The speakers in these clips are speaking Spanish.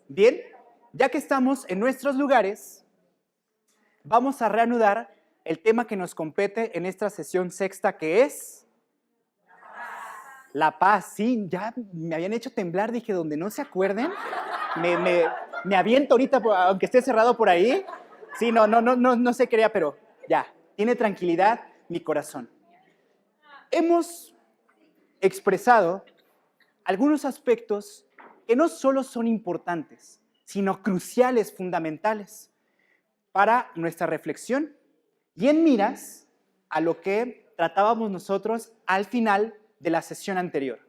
Bien, ya que estamos en nuestros lugares, vamos a reanudar el tema que nos compete en esta sesión sexta, que es la paz. Sí, ya me habían hecho temblar, dije, donde no se acuerden, me aviento ahorita, aunque esté cerrado por ahí. Sí, no se quería, pero ya, tiene tranquilidad mi corazón. Hemos expresado algunos aspectos que no solo son importantes, sino cruciales, fundamentales para nuestra reflexión y en miras a lo que tratábamos nosotros al final de la sesión anterior,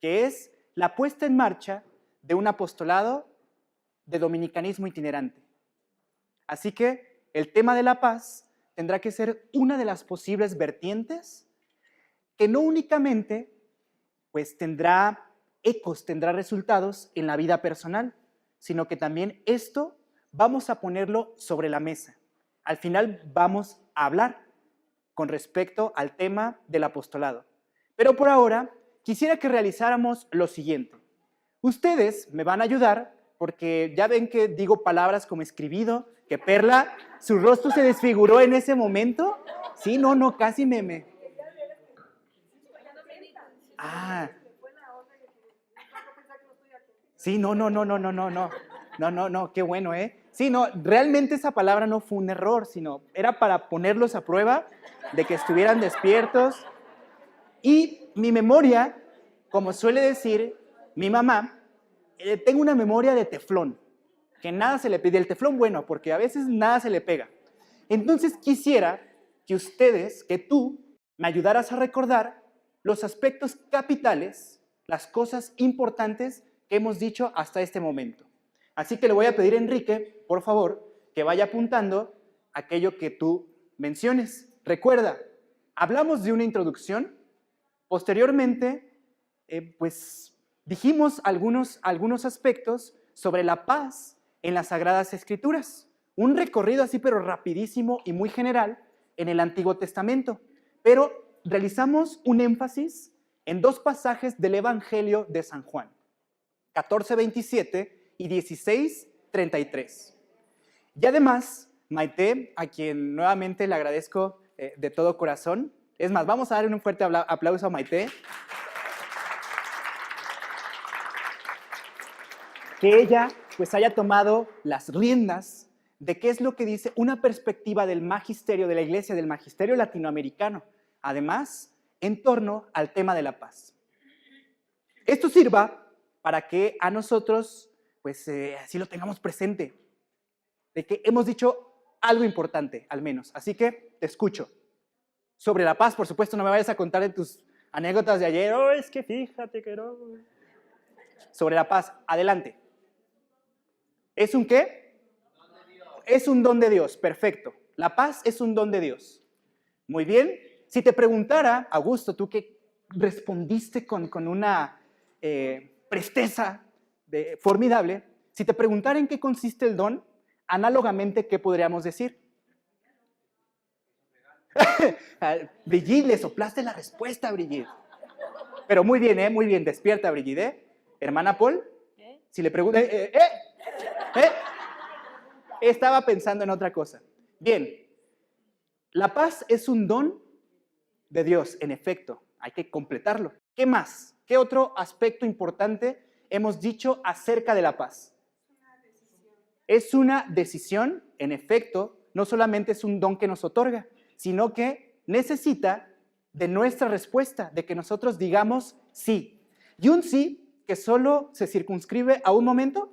que es la puesta en marcha de un apostolado de dominicanismo itinerante. Así que el tema de la paz tendrá que ser una de las posibles vertientes que no únicamente pues tendrá ecos, tendrá resultados en la vida personal, sino que también esto vamos a ponerlo sobre la mesa. Al final vamos a hablar con respecto al tema del apostolado. Pero por ahora quisiera que realizáramos lo siguiente. Ustedes me van a ayudar porque ya ven que digo palabras como escribido, que Perla, su rostro se desfiguró en ese momento. Sí, no, casi me... Ah. Sí, no, qué bueno, ¿eh? Sí, no, realmente esa palabra no fue un error, sino era para ponerlos a prueba de que estuvieran despiertos. Y mi memoria, como suele decir mi mamá, tengo una memoria de teflón, que nada se le pide. El teflón, bueno, porque a veces nada se le pega. Entonces quisiera que ustedes, que tú, me ayudaras a recordar los aspectos capitales, las cosas importantes que hemos dicho hasta este momento. Así que le voy a pedir a Enrique, por favor, que vaya apuntando aquello que tú menciones. Recuerda, hablamos de una introducción, posteriormente, pues dijimos algunos aspectos sobre la paz en las Sagradas Escrituras. Un recorrido así, pero rapidísimo y muy general en el Antiguo Testamento. Pero realizamos un énfasis en dos pasajes del Evangelio de San Juan, 14:27 y 16:33. Y además, Maite, a quien nuevamente le agradezco de todo corazón. Es más, vamos a darle un fuerte aplauso a Maite. Que ella pues haya tomado las riendas de qué es lo que dice una perspectiva del magisterio de la Iglesia, del magisterio latinoamericano, además, en torno al tema de la paz. Esto sirva para que a nosotros, pues así lo tengamos presente, de que hemos dicho algo importante, al menos. Así que te escucho. Sobre la paz, por supuesto, no me vayas a contar de tus anécdotas de ayer. Oh, es que fíjate que no. Sobre la paz, adelante. ¿Es un qué? Es un don de Dios, perfecto. La paz es un don de Dios. Muy bien. Si te preguntara, Augusto, tú que respondiste con una presteza formidable, si te preguntara en qué consiste el don, análogamente, ¿qué podríamos decir? Brigitte, le soplaste la respuesta, Brigitte. Pero muy bien, muy bien, despierta, Brigitte. Hermana Paul, si le pregunta... Estaba pensando en otra cosa. Bien, la paz es un don de Dios, en efecto, hay que completarlo. ¿Qué más? ¿Qué otro aspecto importante hemos dicho acerca de la paz? Es una decisión, en efecto, no solamente es un don que nos otorga, sino que necesita de nuestra respuesta, de que nosotros digamos sí. Y un sí que solo se circunscribe a un momento.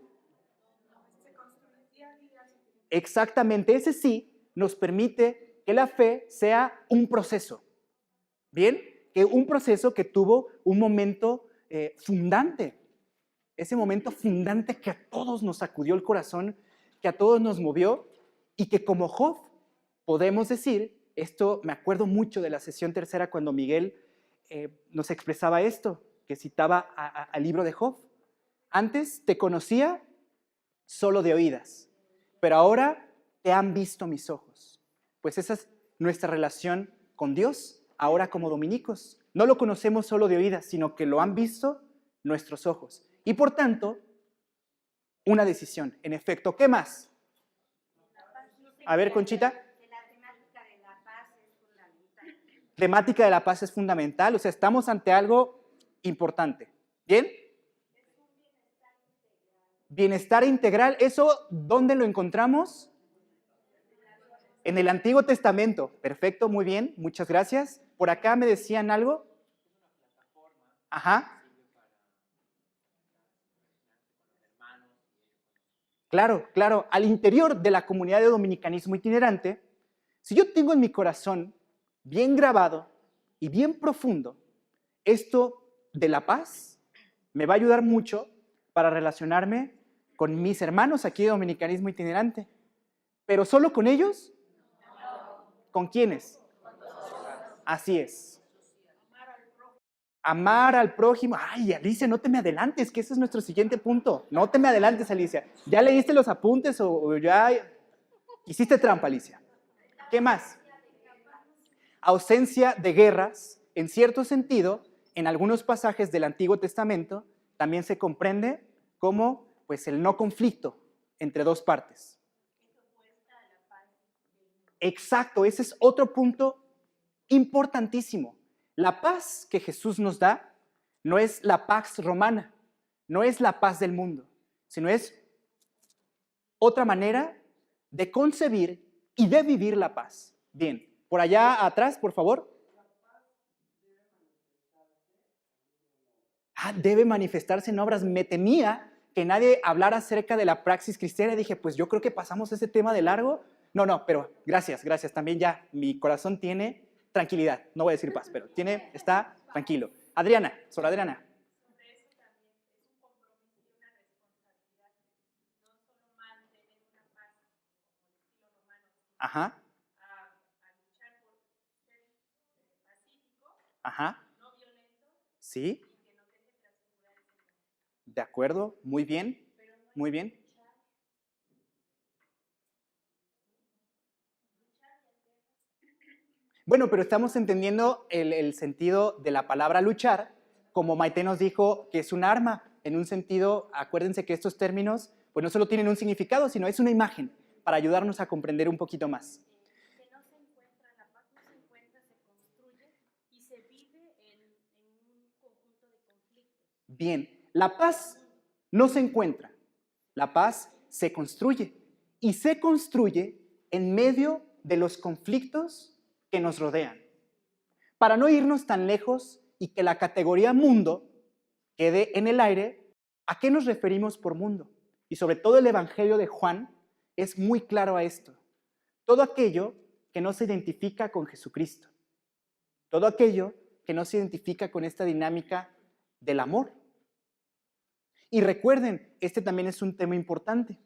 Exactamente, ese sí nos permite que la fe sea un proceso. Bien, que un proceso que tuvo un momento fundante. Ese momento fundante que a todos nos sacudió el corazón, que a todos nos movió y que como Job podemos decir, esto me acuerdo mucho de la sesión tercera cuando Miguel nos expresaba esto, que citaba al libro de Job. Antes te conocía solo de oídas, pero ahora te han visto mis ojos. Pues esa es nuestra relación con Dios, ahora como dominicos. No lo conocemos solo de oídas, sino que lo han visto nuestros ojos. Y por tanto, Una decisión, en efecto. ¿Qué más? A ver, Conchita. Temática de la paz es fundamental, o sea, estamos ante algo importante. ¿Bien? Bienestar integral, ¿eso dónde lo encontramos? En el Antiguo Testamento. Perfecto, muy bien, muchas gracias. Por acá me decían algo. Ajá. Claro, claro. Al interior de la comunidad de dominicanismo itinerante, si yo tengo en mi corazón bien grabado y bien profundo esto de la paz, me va a ayudar mucho para relacionarme con mis hermanos aquí de dominicanismo itinerante. ¿Pero solo con ellos? ¿Con quiénes? Así es. Amar al prójimo. Ay, Alicia, no te me adelantes, que ese es nuestro siguiente punto. No te me adelantes, Alicia. ¿Ya leíste los apuntes o ya hiciste trampa, Alicia? ¿Qué más? Ausencia de guerras. En cierto sentido, en algunos pasajes del Antiguo Testamento, también se comprende como pues, el no conflicto entre dos partes. Exacto, ese es otro punto importantísimo. La paz que Jesús nos da no es la paz romana, no es la paz del mundo, sino es otra manera de concebir y de vivir la paz. Bien, por allá atrás, por favor. Debe manifestarse en obras. Me temía que nadie hablara acerca de la praxis cristiana. Dije, pues yo creo que pasamos ese tema de largo. No, pero gracias. También ya mi corazón tiene tranquilidad. No voy a decir paz, pero está tranquilo. Adriana, sobre Adriana. Ajá. Ajá. Sí. De acuerdo, muy bien, muy bien. Bueno, pero estamos entendiendo el sentido de la palabra luchar, como Maite nos dijo que es un arma, en un sentido, acuérdense que estos términos pues no solo tienen un significado, sino es una imagen para ayudarnos a comprender un poquito más. Que no se encuentra, la paz no se encuentra, se construye y se vive en un conjunto de conflictos. Bien, la paz no se encuentra, la paz se construye y se construye en medio de los conflictos que nos rodean. Para no irnos tan lejos y que la categoría mundo quede en el aire, ¿a qué nos referimos por mundo? Y sobre todo el Evangelio de Juan es muy claro a esto. Todo aquello que no se identifica con Jesucristo. Todo aquello que no se identifica con esta dinámica del amor. Y recuerden, este también es un tema importante,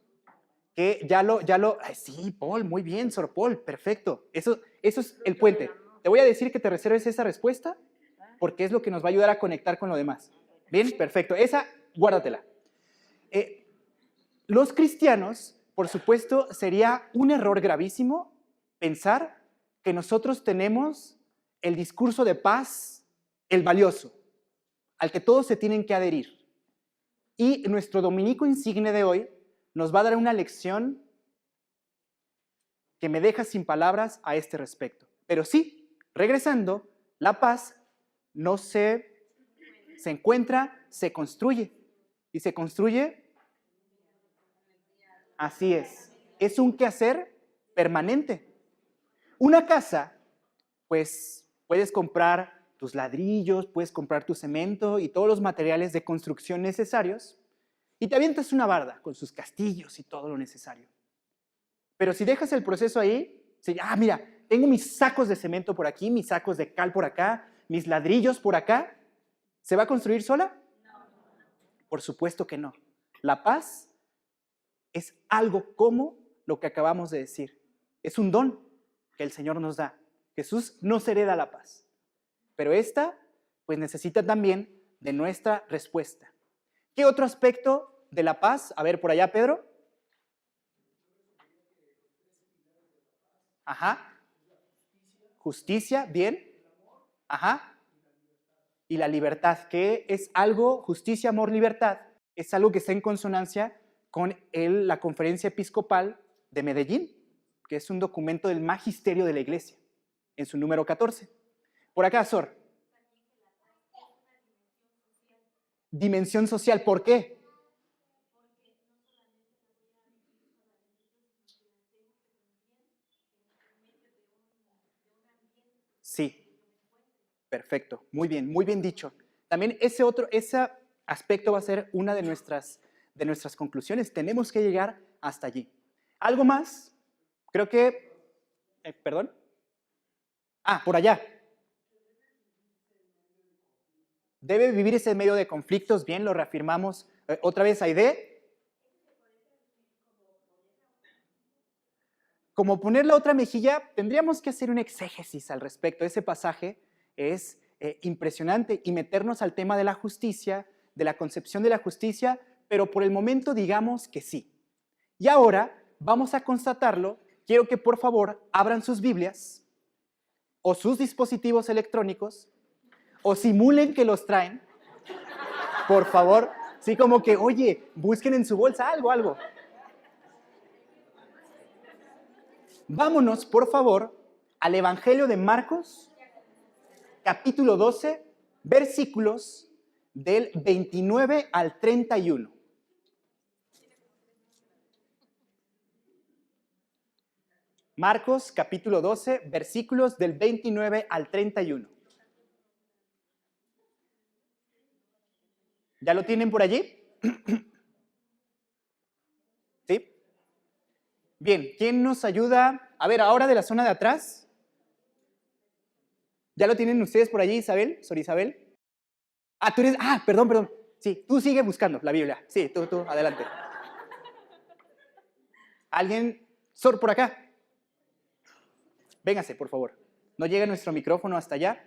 que sí, Paul, muy bien, Sor Paul, perfecto. Eso es el puente. Te voy a decir que te reserves esa respuesta porque es lo que nos va a ayudar a conectar con lo demás. Bien, perfecto. Esa, guárdatela. Los cristianos, por supuesto, sería un error gravísimo pensar que nosotros tenemos el discurso de paz, el valioso, al que todos se tienen que adherir. Y nuestro dominico insigne de hoy nos va a dar una lección que me deja sin palabras a este respecto. Pero sí, regresando, la paz no se encuentra, se construye. Y se construye, así es un quehacer permanente. Una casa, pues puedes comprar tus ladrillos, puedes comprar tu cemento y todos los materiales de construcción necesarios y te avientas una barda con sus castillos y todo lo necesario. Pero si dejas el proceso ahí, mira, tengo mis sacos de cemento por aquí, mis sacos de cal por acá, mis ladrillos por acá, ¿se va a construir sola? No. Por supuesto que no. La paz es algo como lo que acabamos de decir. Es un don que el Señor nos da. Jesús nos hereda la paz. Pero esta, pues necesita también de nuestra respuesta. ¿Qué otro aspecto de la paz? A ver, por allá, Pedro. Ajá. Justicia, bien. Ajá. Y la libertad, que es algo, justicia, amor, libertad, es algo que está en consonancia con la Conferencia Episcopal de Medellín, que es un documento del magisterio de la Iglesia, en su número 14. Por acá, Sor. Dimensión social, ¿por qué? Sí, perfecto, muy bien dicho. También ese aspecto va a ser una de nuestras conclusiones. Tenemos que llegar hasta allí. ¿Algo más? Creo que, perdón. Por allá. Debe vivir ese medio de conflictos, bien, lo reafirmamos. Otra vez, Aide. Como poner la otra mejilla, tendríamos que hacer un exégesis al respecto. Ese pasaje es impresionante y meternos al tema de la justicia, de la concepción de la justicia, pero por el momento digamos que sí. Y ahora vamos a constatarlo. Quiero que por favor abran sus Biblias o sus dispositivos electrónicos o simulen que los traen. Por favor, sí, como que, oye, busquen en su bolsa algo. Vámonos, por favor, al Evangelio de Marcos, capítulo 12, versículos del 29 al 31. Marcos, capítulo 12, versículos del 29 al 31. ¿Ya lo tienen por allí? ¿Sí? Bien, ¿quién nos ayuda? A ver, ahora de la zona de atrás. ¿Ya lo tienen ustedes por allí, Isabel? ¿Sor Isabel? Tú eres... perdón. Sí, tú sigue buscando la Biblia. Sí, tú, adelante. ¿Alguien? Sor, por acá. Véngase, por favor. ¿No llega nuestro micrófono hasta allá?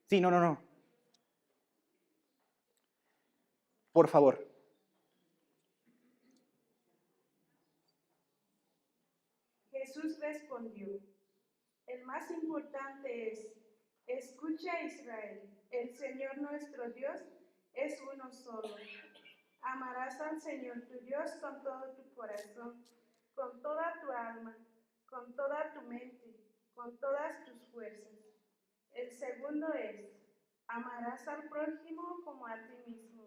Sí, no. Por favor. Jesús respondió, el más importante es, escucha Israel, el Señor nuestro Dios es uno solo. Amarás al Señor tu Dios con todo tu corazón, con toda tu alma, con toda tu mente, con todas tus fuerzas. El segundo es, amarás al prójimo como a ti mismo.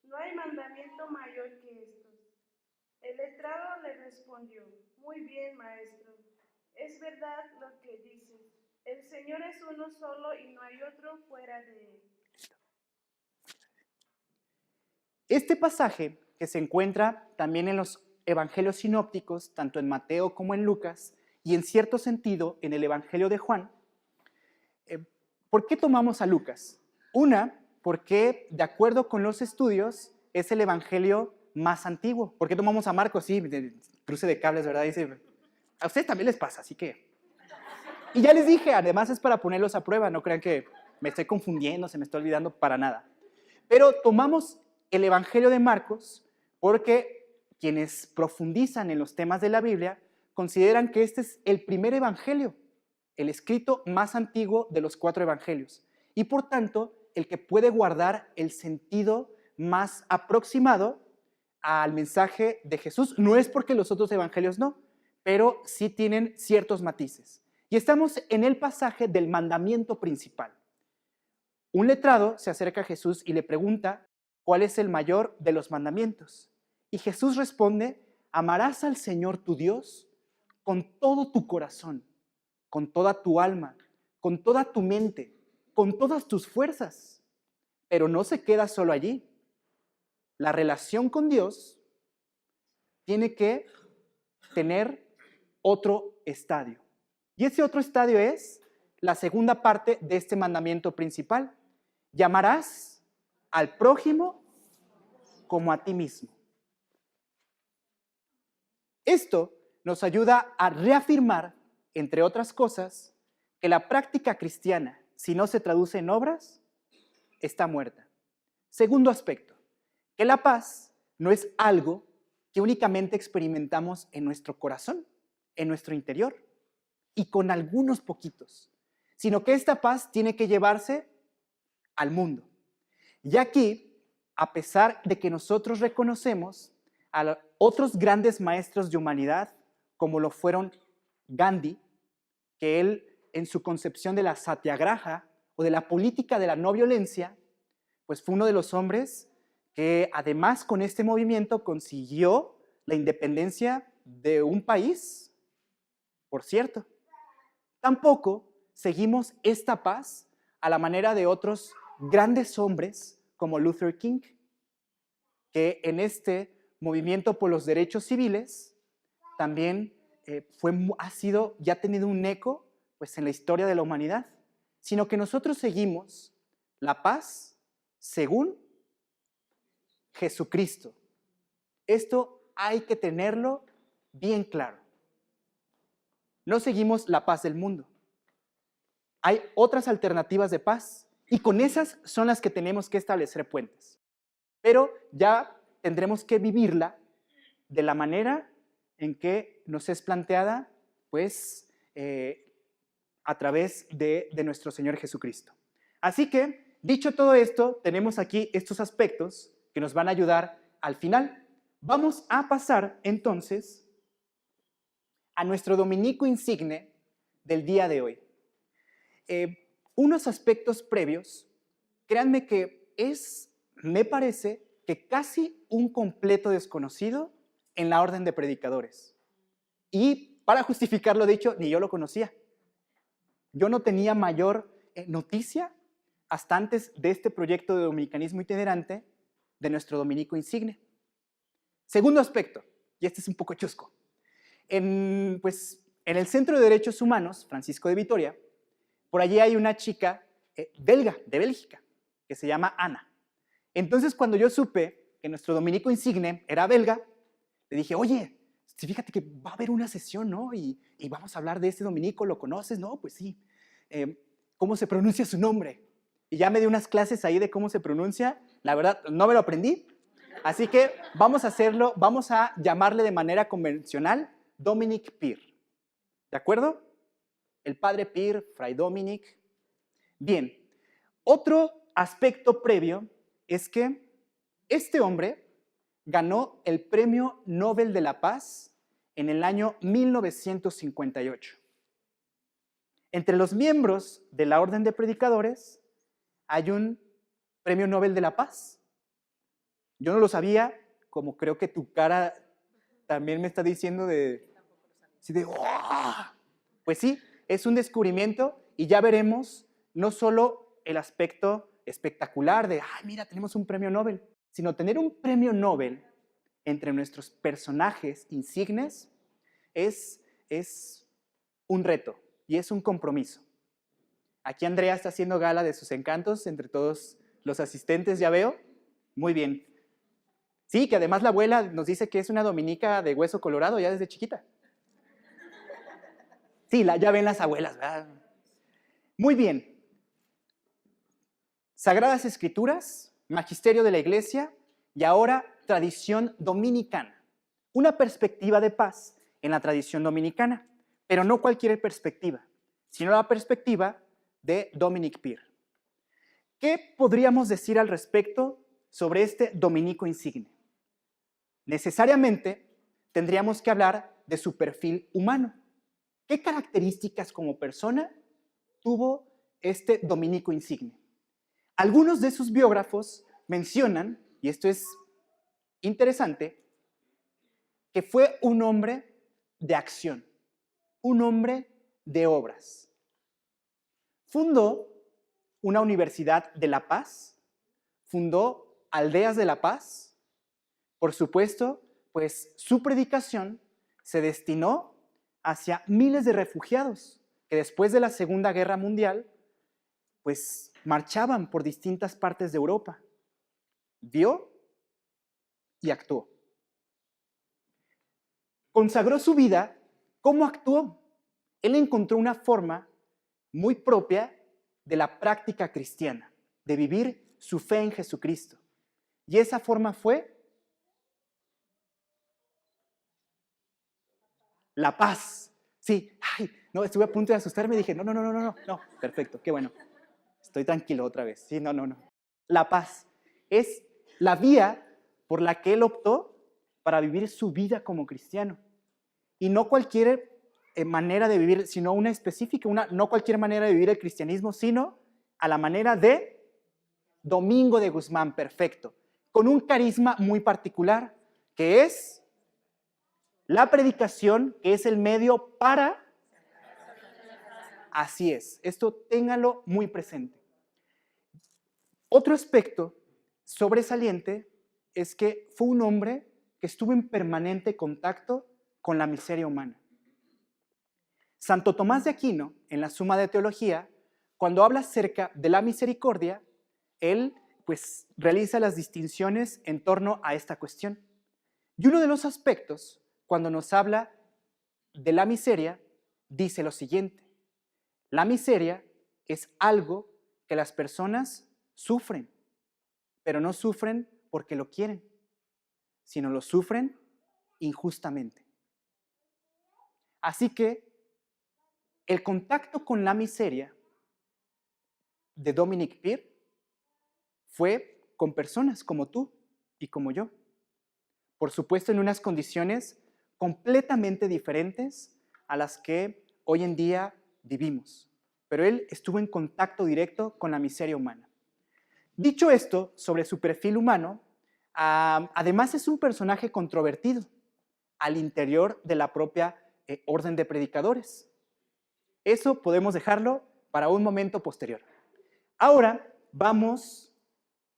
No hay mandamiento mayor que estos. El letrado le respondió, muy bien, maestro, es verdad lo que dices. El Señor es uno solo y no hay otro fuera de él. Este pasaje, que se encuentra también en los evangelios sinópticos, tanto en Mateo como en Lucas, y en cierto sentido en el Evangelio de Juan, ¿por qué tomamos a Lucas? Una, porque de acuerdo con los estudios es el evangelio más antiguo. ¿Por qué tomamos a Marcos? Sí, cruce de cables, ¿verdad? Dice, a ustedes también les pasa, así que... Y ya les dije, además es para ponerlos a prueba, no crean que me estoy confundiendo, se me está olvidando, para nada. Pero tomamos el evangelio de Marcos porque quienes profundizan en los temas de la Biblia consideran que este es el primer evangelio, el escrito más antiguo de los 4 evangelios, y por tanto el que puede guardar el sentido más aproximado al mensaje de Jesús. No es porque los otros evangelios no, pero sí tienen ciertos matices. Y estamos en el pasaje del mandamiento principal. Un letrado se acerca a Jesús y le pregunta cuál es el mayor de los mandamientos. Y Jesús responde, amarás al Señor tu Dios con todo tu corazón, con toda tu alma, con toda tu mente, con todas tus fuerzas. Pero no se queda solo allí. La relación con Dios tiene que tener otro estadio. Y ese otro estadio es la segunda parte de este mandamiento principal. Llamarás al prójimo como a ti mismo. Esto nos ayuda a reafirmar, entre otras cosas, que la práctica cristiana, si no se traduce en obras, está muerta. Segundo aspecto, que la paz no es algo que únicamente experimentamos en nuestro corazón, en nuestro interior, y con algunos poquitos, sino que esta paz tiene que llevarse al mundo. Y aquí a pesar de que nosotros reconocemos a otros grandes maestros de humanidad, como lo fueron Gandhi, que él en su concepción de la satyagraha o de la política de la no violencia, pues fue uno de los hombres que además con este movimiento consiguió la independencia de un país, por cierto. Tampoco seguimos esta paz a la manera de otros grandes hombres como Luther King, que en este movimiento por los derechos civiles también ya ha tenido un eco pues, en la historia de la humanidad, sino que nosotros seguimos la paz según Jesucristo. Esto hay que tenerlo bien claro. No seguimos la paz del mundo. Hay otras alternativas de paz y con esas son las que tenemos que establecer puentes. Pero ya tendremos que vivirla de la manera en que nos es planteada, pues, a través de nuestro Señor Jesucristo. Así que, dicho todo esto, tenemos aquí estos aspectos que nos van a ayudar al final. Vamos a pasar entonces a nuestro dominico insigne del día de hoy. Unos aspectos previos, créanme que me parece que casi un completo desconocido en la orden de predicadores. Y para justificar lo dicho, ni yo lo conocía. Yo no tenía mayor noticia hasta antes de este proyecto de dominicanismo itinerante de nuestro dominico insigne. Segundo aspecto, y este es un poco chusco. En el Centro de Derechos Humanos, Francisco de Vitoria, por allí hay una chica belga, de Bélgica, que se llama Ana. Entonces, cuando yo supe que nuestro dominico insigne era belga, le dije, oye, fíjate que va a haber una sesión, ¿no? Y vamos a hablar de este dominico, ¿lo conoces? No, pues sí. ¿Cómo se pronuncia su nombre? Y ya me dio unas clases ahí de cómo se pronuncia. La verdad, no me lo aprendí. Así que vamos a hacerlo, vamos a llamarle de manera convencional Dominic Peer. ¿De acuerdo? El padre Peer, Fray Dominic. Bien, otro aspecto previo es que este hombre ganó el Premio Nobel de la Paz en el año 1958. Entre los miembros de la Orden de Predicadores hay un Premio Nobel de la Paz. Yo no lo sabía, como creo que tu cara también me está diciendo ¡oh! Pues sí, es un descubrimiento y ya veremos no solo el aspecto espectacular de, ¡ay, mira, tenemos un premio Nobel!, sino tener un premio Nobel entre nuestros personajes insignes es un reto y es un compromiso. Aquí Andrea está haciendo gala de sus encantos entre todos los asistentes, ya veo. Muy bien. Sí, que además la abuela nos dice que es una dominica de hueso colorado ya desde chiquita. Sí, ya ven las abuelas, ¿verdad? Muy bien. Sagradas Escrituras, Magisterio de la Iglesia y ahora tradición dominicana. Una perspectiva de paz en la tradición dominicana, pero no cualquier perspectiva, sino la perspectiva de Dominic Peer. ¿Qué podríamos decir al respecto sobre este dominico insigne? Necesariamente tendríamos que hablar de su perfil humano. ¿Qué características como persona tuvo este dominico insigne? Algunos de sus biógrafos mencionan, y esto es interesante, que fue un hombre de acción, un hombre de obras. Fundó una Universidad de La Paz, fundó Aldeas de la Paz. Por supuesto, pues su predicación se destinó hacia miles de refugiados que después de la Segunda Guerra Mundial, pues marchaban por distintas partes de Europa. Vio y actuó. Consagró su vida. ¿Cómo actuó? Él encontró una forma muy propia de la práctica cristiana, de vivir su fe en Jesucristo. Y esa forma fue la paz. Sí, no, estuve a punto de asustarme y dije, no, perfecto, qué bueno. Estoy tranquilo otra vez. Sí, no. La paz es la vía por la que él optó para vivir su vida como cristiano. Y no cualquier manera de vivir, sino una específica, no cualquier manera de vivir el cristianismo, sino a la manera de Domingo de Guzmán, perfecto, con un carisma muy particular, que es la predicación, que es el medio para... Así es, esto téngalo muy presente. Otro aspecto sobresaliente es que fue un hombre que estuvo en permanente contacto con la miseria humana. Santo Tomás de Aquino, en la Suma de Teología, cuando habla acerca de la misericordia, él pues realiza las distinciones en torno a esta cuestión. Y uno de los aspectos, cuando nos habla de la miseria, dice lo siguiente: la miseria es algo que las personas sufren, pero no sufren porque lo quieren, sino lo sufren injustamente. Así que el contacto con la miseria de Dominic Peer fue con personas como tú y como yo. Por supuesto, en unas condiciones completamente diferentes a las que hoy en día vivimos. Pero él estuvo en contacto directo con la miseria humana. Dicho esto sobre su perfil humano, además es un personaje controvertido al interior de la propia orden de predicadores. Eso podemos dejarlo para un momento posterior. Ahora vamos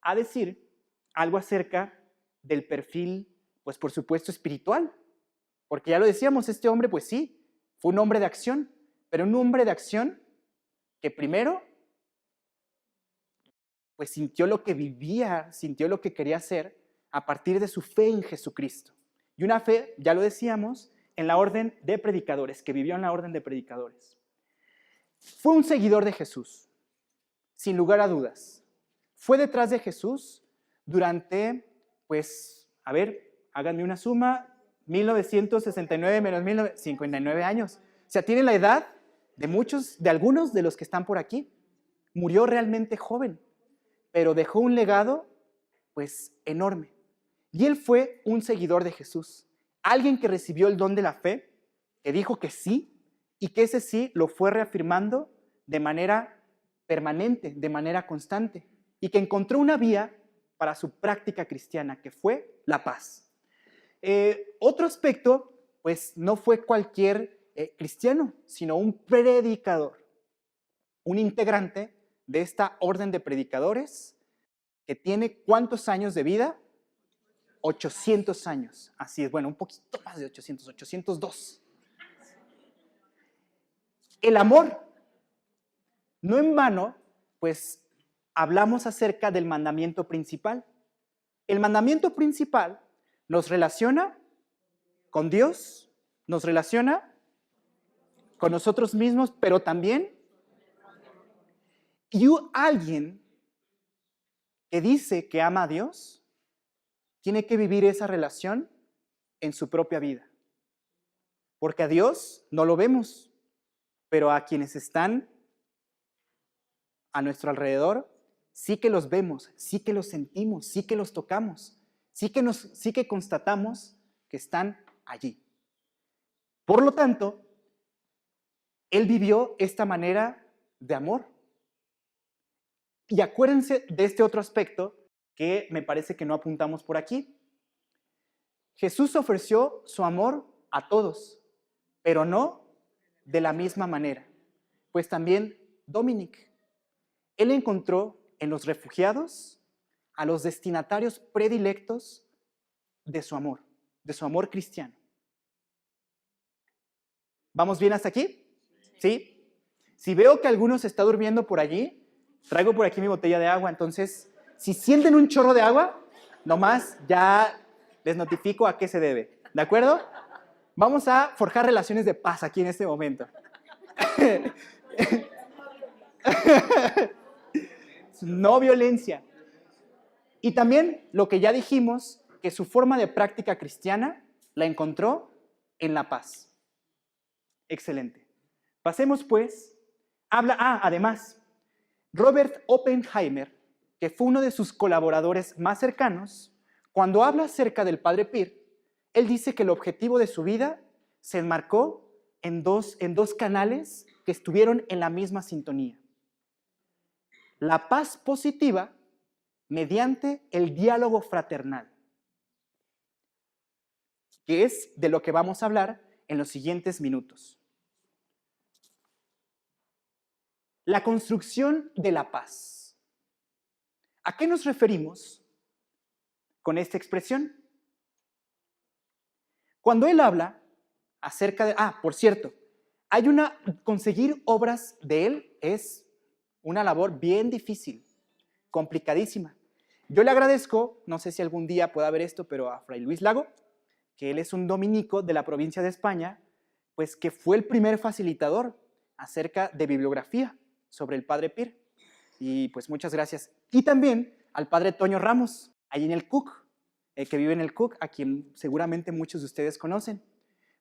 a decir algo acerca del perfil, pues por supuesto espiritual, porque ya lo decíamos, este hombre pues sí, fue un hombre de acción, pero un hombre de acción que primero pues sintió lo que vivía, sintió lo que quería hacer a partir de su fe en Jesucristo. Y una fe, ya lo decíamos, en la orden de predicadores, que vivió en la orden de predicadores. Fue un seguidor de Jesús, sin lugar a dudas. Fue detrás de Jesús durante, pues, a ver, háganme una suma, 1969 menos 59 años. O sea, tiene la edad de algunos de los que están por aquí. Murió realmente joven, pero dejó un legado, pues, enorme. Y él fue un seguidor de Jesús, alguien que recibió el don de la fe, que dijo que sí, y que ese sí lo fue reafirmando de manera permanente, de manera constante, y que encontró una vía para su práctica cristiana, que fue la paz. Otro aspecto, pues no fue cualquier cristiano, sino un predicador, un integrante de esta orden de predicadores que tiene ¿cuántos años de vida? 800 años. Así es, bueno, un poquito más de 802. El amor. No en vano, pues hablamos acerca del mandamiento principal. El mandamiento principal nos relaciona con Dios, nos relaciona con nosotros mismos, pero también alguien que dice que ama a Dios tiene que vivir esa relación en su propia vida. Porque a Dios no lo vemos, pero a quienes están a nuestro alrededor sí que los vemos, sí que los sentimos, sí que los tocamos, sí que constatamos que están allí. Por lo tanto, él vivió esta manera de amor. Y acuérdense de este otro aspecto que me parece que no apuntamos por aquí. Jesús ofreció su amor a todos, pero no de la misma manera. Pues también Dominic, él encontró en los refugiados a los destinatarios predilectos de su amor cristiano. ¿Vamos bien hasta aquí? ¿Sí? Si veo que alguno se está durmiendo por allí, traigo por aquí mi botella de agua, entonces, si sienten un chorro de agua, nomás ya les notifico a qué se debe. ¿De acuerdo? Vamos a forjar relaciones de paz aquí en este momento. No violencia. Y también lo que ya dijimos, que su forma de práctica cristiana la encontró en la paz. Excelente. Pasemos pues. Además, Robert Oppenheimer que fue uno de sus colaboradores más cercanos, cuando habla acerca del Padre Pío, él dice que el objetivo de su vida se enmarcó en dos canales que estuvieron en la misma sintonía. La paz positiva mediante el diálogo fraternal, que es de lo que vamos a hablar en los siguientes minutos. La construcción de la paz. ¿A qué nos referimos con esta expresión? Cuando él habla acerca de... por cierto, conseguir obras de él es una labor bien difícil, complicadísima. Yo le agradezco, no sé si algún día pueda ver esto, pero a Fray Luis Lago, que él es un dominico de la provincia de España, pues que fue el primer facilitador acerca de bibliografía sobre el Padre Pío. Y pues muchas gracias. Y también al Padre Toño Ramos, allí en el Cook, que vive en el Cook, a quien seguramente muchos de ustedes conocen.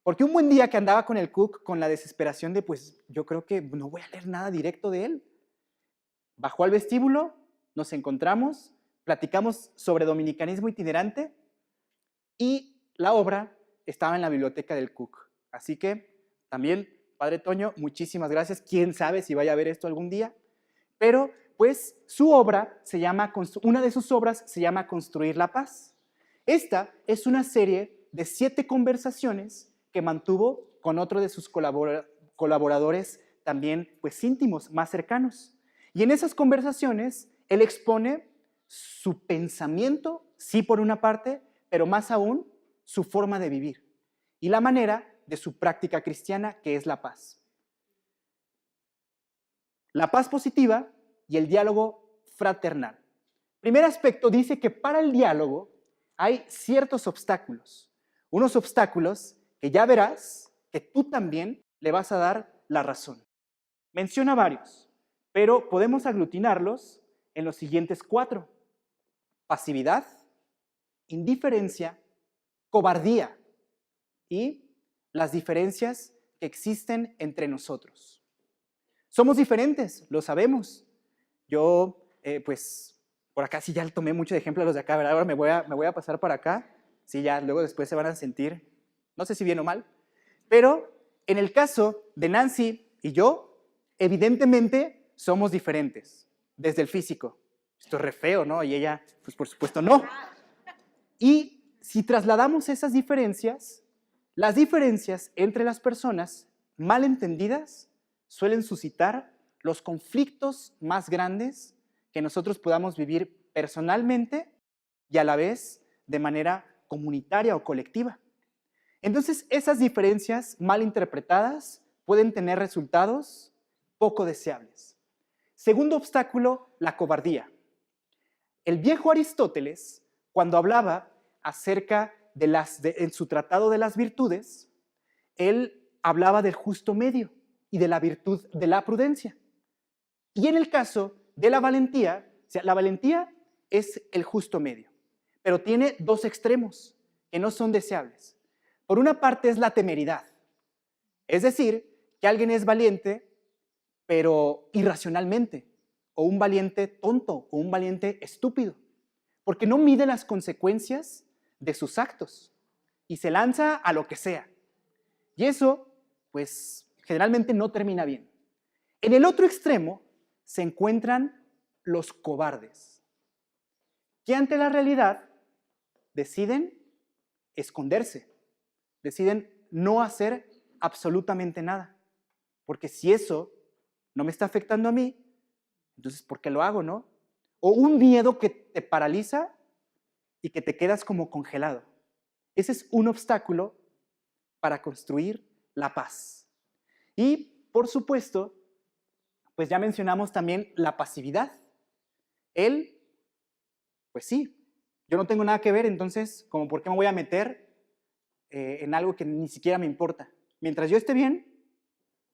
Porque un buen día que andaba con el Cook, con la desesperación de, pues yo creo que no voy a leer nada directo de él. Bajó al vestíbulo, nos encontramos, platicamos sobre dominicanismo itinerante y la obra estaba en la biblioteca del Cook. Así que también, Padre Toño, muchísimas gracias. Quién sabe si vaya a ver esto algún día. Pero pues su obra una de sus obras se llama Construir la Paz. Esta es una serie de 7 conversaciones que mantuvo con otro de sus colaboradores también pues íntimos, más cercanos. Y en esas conversaciones él expone su pensamiento, sí por una parte, pero más aún su forma de vivir y la manera de su práctica cristiana, que es la paz. La paz positiva y el diálogo fraternal. Primer aspecto, dice que para el diálogo hay ciertos obstáculos, unos obstáculos que ya verás que tú también le vas a dar la razón. Menciona varios, pero podemos aglutinarlos en los siguientes 4. Pasividad, indiferencia, cobardía y las diferencias que existen entre nosotros. Somos diferentes, lo sabemos. Yo, pues, por acá sí ya tomé mucho de ejemplo a los de acá, ¿verdad? Ahora me voy a pasar para acá. Sí, ya, luego después se van a sentir, no sé si bien o mal. Pero en el caso de Nancy y yo, evidentemente somos diferentes, desde el físico. Esto es re feo, ¿no? Y ella, pues por supuesto no. Y si trasladamos esas diferencias, las diferencias entre las personas mal entendidas suelen suscitar los conflictos más grandes que nosotros podamos vivir personalmente y a la vez de manera comunitaria o colectiva. Entonces, esas diferencias mal interpretadas pueden tener resultados poco deseables. Segundo obstáculo, la cobardía. El viejo Aristóteles, cuando hablaba acerca en su tratado de las virtudes, él hablaba del justo medio y de la virtud de la prudencia. Y en el caso de la valentía, o sea, la valentía es el justo medio, pero tiene 2 extremos que no son deseables. Por una parte es la temeridad, es decir, que alguien es valiente, pero irracionalmente, o un valiente tonto, o un valiente estúpido, porque no mide las consecuencias de sus actos y se lanza a lo que sea. Y eso, pues, generalmente no termina bien. En el otro extremo se encuentran los cobardes, que ante la realidad deciden esconderse, deciden no hacer absolutamente nada, porque si eso no me está afectando a mí, entonces ¿por qué lo hago, no? O un miedo que te paraliza y que te quedas como congelado. Ese es un obstáculo para construir la paz. Y, por supuesto, pues ya mencionamos también la pasividad. Él, pues sí, yo no tengo nada que ver, entonces, ¿como por qué me voy a meter en algo que ni siquiera me importa? Mientras yo esté bien,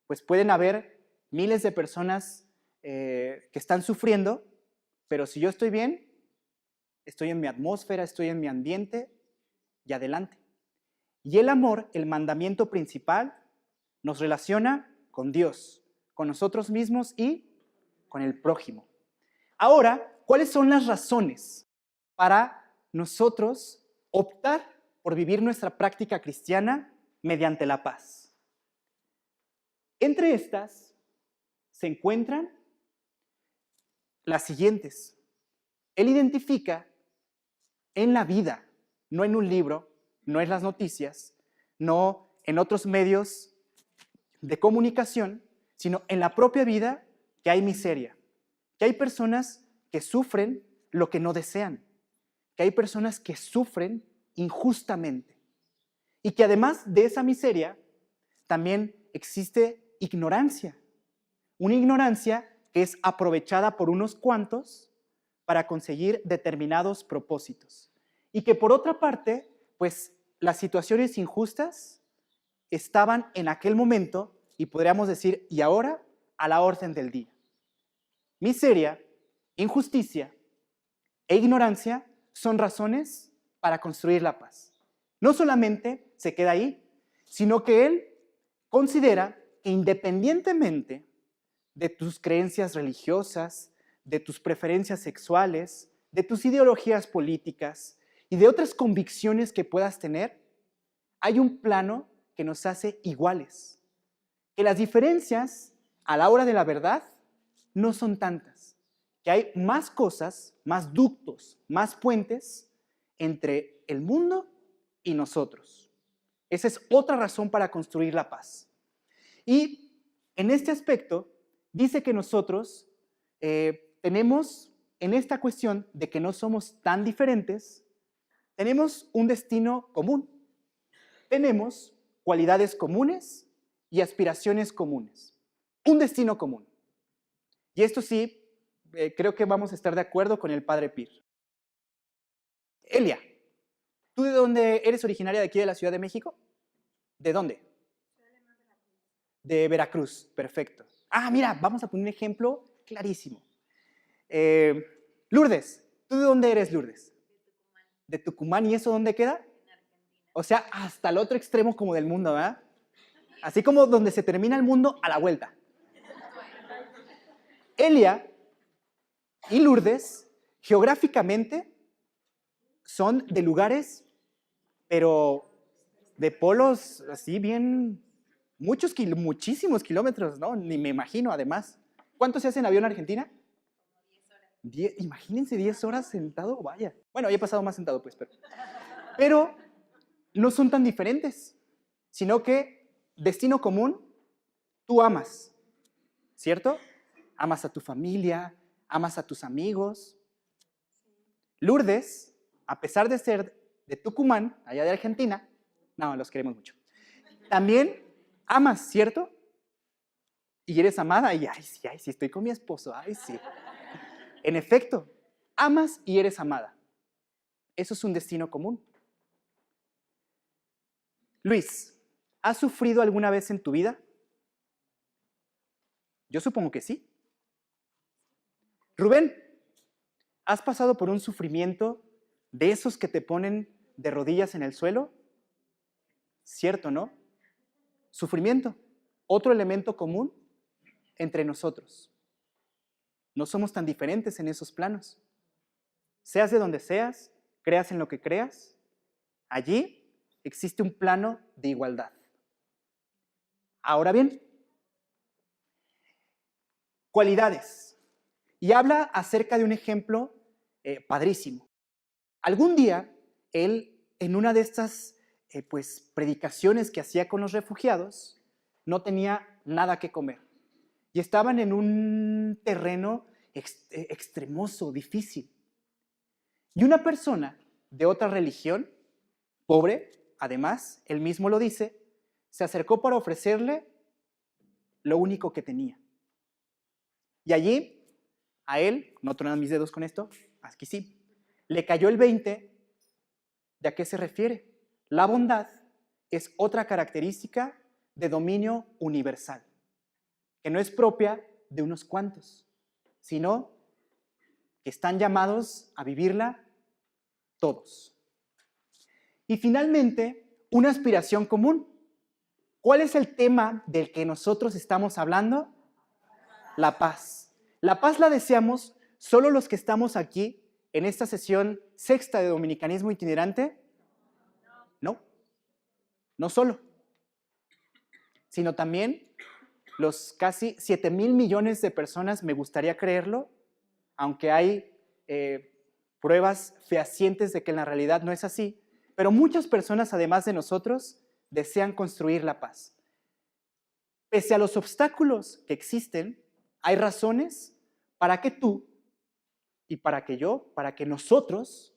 pues pueden haber miles de personas que están sufriendo, pero si yo estoy bien, estoy en mi atmósfera, estoy en mi ambiente y adelante. Y el amor, el mandamiento principal, nos relaciona con Dios, con nosotros mismos y con el prójimo. Ahora, ¿cuáles son las razones para nosotros optar por vivir nuestra práctica cristiana mediante la paz? Entre estas se encuentran las siguientes. Él identifica en la vida, no en un libro, no en las noticias, no en otros medios de comunicación, sino en la propia vida, que hay miseria, que hay personas que sufren lo que no desean, que hay personas que sufren injustamente y que además de esa miseria también existe ignorancia, una ignorancia que es aprovechada por unos cuantos para conseguir determinados propósitos y que por otra parte, pues las situaciones injustas estaban en aquel momento y podríamos decir, y ahora, a la orden del día. Miseria, injusticia e ignorancia son razones para construir la paz. No solamente se queda ahí, sino que él considera que independientemente de tus creencias religiosas, de tus preferencias sexuales, de tus ideologías políticas y de otras convicciones que puedas tener, hay un plano que nos hace iguales. Que las diferencias a la hora de la verdad no son tantas. Que hay más cosas, más ductos, más puentes entre el mundo y nosotros. Esa es otra razón para construir la paz. Y en este aspecto dice que nosotros tenemos, en esta cuestión de que no somos tan diferentes, tenemos un destino común. Tenemos cualidades comunes y aspiraciones comunes. Un destino común. Y esto sí, creo que vamos a estar de acuerdo con el padre Pir. Elia, ¿tú de dónde eres originaria de aquí de la Ciudad de México? ¿De dónde? De Veracruz, perfecto. Ah, mira, vamos a poner un ejemplo clarísimo. Lourdes, ¿tú de dónde eres, Lourdes? De Tucumán. ¿Y eso dónde queda? En Argentina. O sea, hasta el otro extremo como del mundo, ¿verdad? Así como donde se termina el mundo, a la vuelta. Elia y Lourdes, geográficamente, son de lugares, pero de polos así bien, muchísimos kilómetros, ¿no? Ni me imagino, además. ¿Cuánto se hace en avión a Argentina? 10 horas. Imagínense 10 horas sentado, vaya. Bueno, ya he pasado más sentado, pues, pero no son tan diferentes, sino que destino común, tú amas, ¿cierto? Amas a tu familia, amas a tus amigos. Lourdes, a pesar de ser de Tucumán, allá de Argentina, no, los queremos mucho, también amas, ¿cierto? Y eres amada, y ay, sí, estoy con mi esposo, ay, sí. En efecto, amas y eres amada. Eso es un destino común. Luis, ¿has sufrido alguna vez en tu vida? Yo supongo que sí. Rubén, ¿has pasado por un sufrimiento de esos que te ponen de rodillas en el suelo? Cierto, ¿no? Sufrimiento, otro elemento común entre nosotros. No somos tan diferentes en esos planos. Seas de donde seas, creas en lo que creas, allí existe un plano de igualdad. Ahora bien, cualidades. Y habla acerca de un ejemplo padrísimo. Algún día, él, en una de estas predicaciones que hacía con los refugiados, no tenía nada que comer. Y estaban en un terreno extremoso, difícil. Y una persona de otra religión, pobre, además, él mismo lo dice, se acercó para ofrecerle lo único que tenía. Y allí, a él, no tronan mis dedos con esto, aquí sí, le cayó el 20 de a qué se refiere. La bondad es otra característica de dominio universal, que no es propia de unos cuantos, sino que están llamados a vivirla todos. Y finalmente, una aspiración común. ¿Cuál es el tema del que nosotros estamos hablando? La paz. La paz la deseamos ¿Solo los que estamos aquí en esta sesión sexta de Dominicanismo Itinerante? No, no solo, sino también los casi 7,000 millones de personas, me gustaría creerlo, aunque hay pruebas fehacientes de que en la realidad no es así, pero muchas personas, además de nosotros, desean construir la paz. Pese a los obstáculos que existen, hay razones para que tú y para que yo, para que nosotros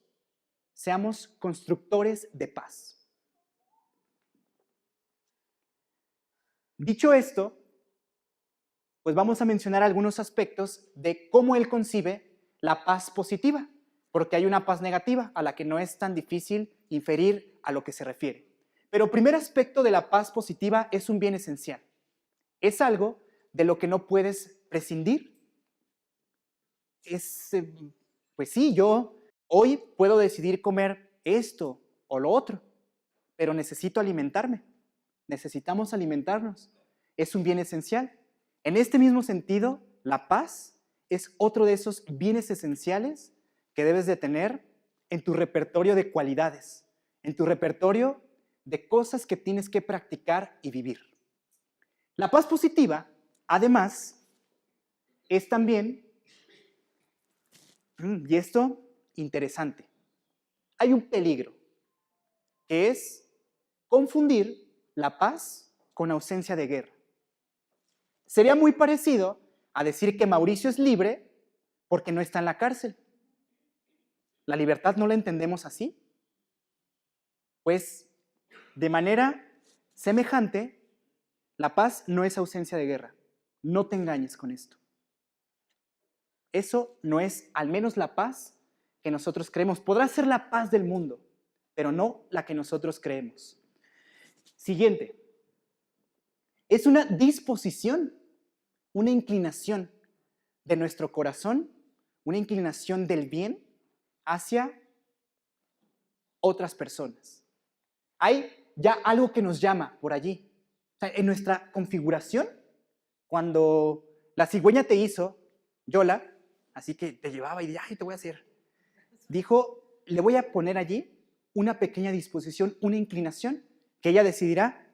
seamos constructores de paz. Dicho esto, pues vamos a mencionar algunos aspectos de cómo él concibe la paz positiva, porque hay una paz negativa a la que no es tan difícil inferir a lo que se refiere. Pero el primer aspecto de la paz positiva es un bien esencial. Es algo de lo que no puedes prescindir. Pues sí, yo hoy puedo decidir comer esto o lo otro, pero necesito alimentarme. Necesitamos alimentarnos. Es un bien esencial. En este mismo sentido, la paz es otro de esos bienes esenciales que debes de tener en tu repertorio de cualidades, en tu repertorio de cosas que tienes que practicar y vivir. La paz positiva, además, es también, y esto interesante, hay un peligro, que es confundir la paz con ausencia de guerra. Sería muy parecido a decir que Mauricio es libre porque no está en la cárcel. ¿La libertad no la entendemos así? Pues, de manera semejante, la paz no es ausencia de guerra. No te engañes con esto. Eso no es, al menos, la paz que nosotros creemos. Podrá ser la paz del mundo, pero no la que nosotros creemos. Siguiente. Es una disposición, una inclinación de nuestro corazón, una inclinación del bien hacia otras personas. Hay ya algo que nos llama por allí. O sea, en nuestra configuración, cuando la cigüeña te hizo, Yola, así que te llevaba y ay, te voy a hacer, dijo, le voy a poner allí una pequeña disposición, una inclinación, que ella decidirá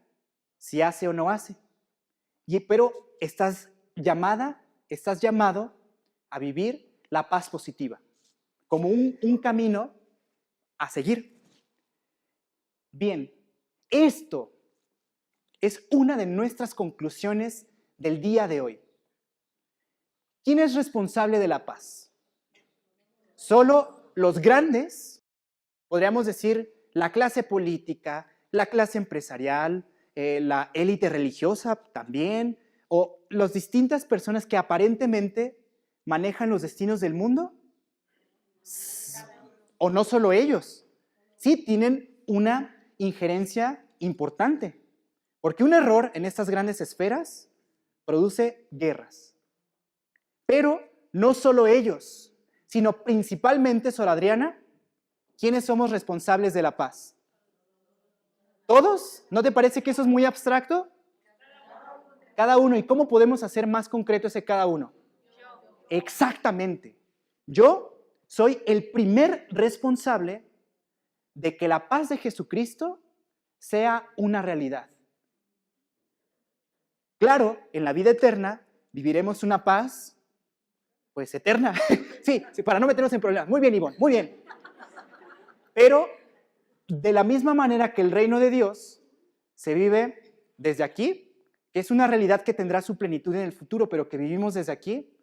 si hace o no hace. Pero estás llamado a vivir la paz positiva, como un camino a seguir. Bien, esto es una de nuestras conclusiones del día de hoy. ¿Quién es responsable de la paz? Solo los grandes, podríamos decir la clase política, la clase empresarial, la élite religiosa también, o las distintas personas que aparentemente manejan los destinos del mundo, o no solo ellos, sí tienen una injerencia importante, porque un error en estas grandes esferas produce guerras. Pero no solo ellos, sino principalmente, Sor Adriana, ¿quiénes somos responsables de la paz? ¿Todos? ¿No te parece que eso es muy abstracto? Cada uno. ¿Y cómo podemos hacer más concreto ese cada uno? Exactamente. Yo soy el primer responsable de que la paz de Jesucristo sea una realidad. Claro, en la vida eterna viviremos una paz, pues eterna. Sí, para no meternos en problemas. Muy bien, Ivonne, muy bien. Pero de la misma manera que el reino de Dios se vive desde aquí, que es una realidad que tendrá su plenitud en el futuro, pero que vivimos desde aquí,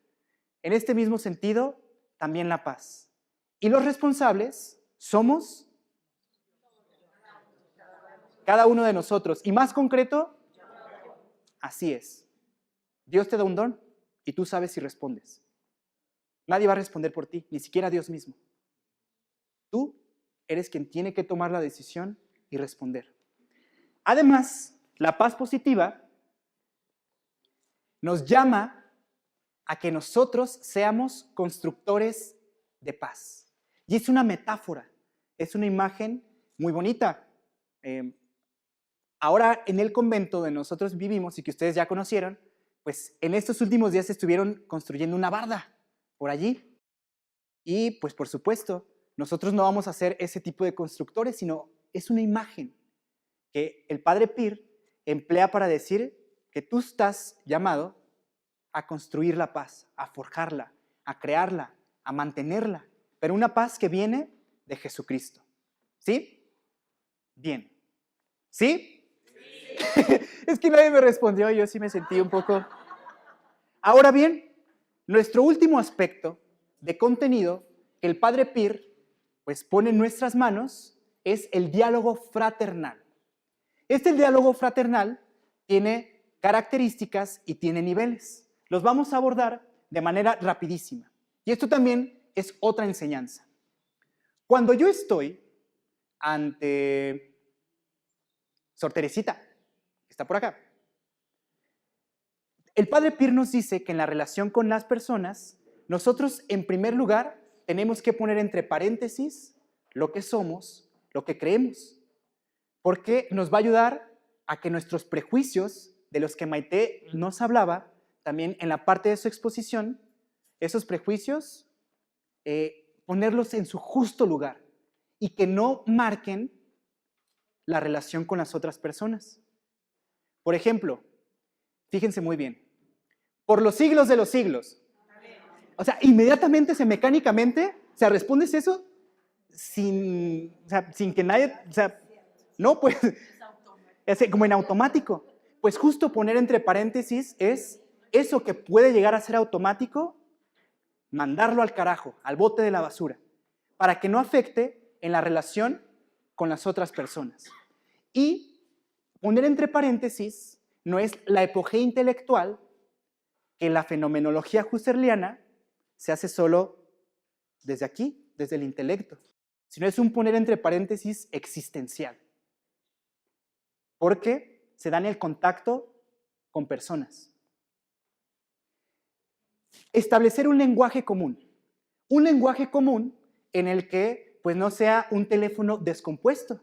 en este mismo sentido, también la paz. Y los responsables somos cada uno de nosotros. Y más concreto, así es. Dios te da un don y tú sabes si respondes. Nadie va a responder por ti, ni siquiera Dios mismo. Tú eres quien tiene que tomar la decisión y responder. Además, la paz positiva nos llama a que nosotros seamos constructores de paz. Y es una metáfora, es una imagen muy bonita. Ahora en el convento donde nosotros vivimos y que ustedes ya conocieron, pues en estos últimos días estuvieron construyendo una barda por allí. Y pues por supuesto, nosotros no vamos a ser ese tipo de constructores, sino es una imagen que el Padre Pír emplea para decir que tú estás llamado a construir la paz, a forjarla, a crearla, a mantenerla, pero una paz que viene de Jesucristo. ¿Sí? Bien. ¿Sí? Es que nadie me respondió, yo sí me sentí un poco... Ahora bien, nuestro último aspecto de contenido que el Padre Pír pues pone en nuestras manos es el diálogo fraternal. Este diálogo fraternal tiene características y tiene niveles. Los vamos a abordar de manera rapidísima. Y esto también es otra enseñanza. Cuando yo estoy ante Sor Teresita, que está por acá, el Padre Pír nos dice que en la relación con las personas, nosotros en primer lugar tenemos que poner entre paréntesis lo que somos, lo que creemos, porque nos va a ayudar a que nuestros prejuicios, de los que Maite nos hablaba, también en la parte de su exposición, esos prejuicios, ponerlos en su justo lugar y que no marquen la relación con las otras personas. Por ejemplo, fíjense muy bien, por los siglos de los siglos. O sea, inmediatamente, mecánicamente, o sea, respondes eso sin que nadie, o sea, no, pues, es como en automático. Pues justo poner entre paréntesis es eso que puede llegar a ser automático, mandarlo al carajo, al bote de la basura, para que no afecte en la relación con las otras personas. Y poner entre paréntesis no es la epogea intelectual que la fenomenología husserliana se hace solo desde aquí, desde el intelecto, sino es un poner entre paréntesis existencial, porque se da en el contacto con personas. Establecer un lenguaje común en el que pues no sea un teléfono descompuesto,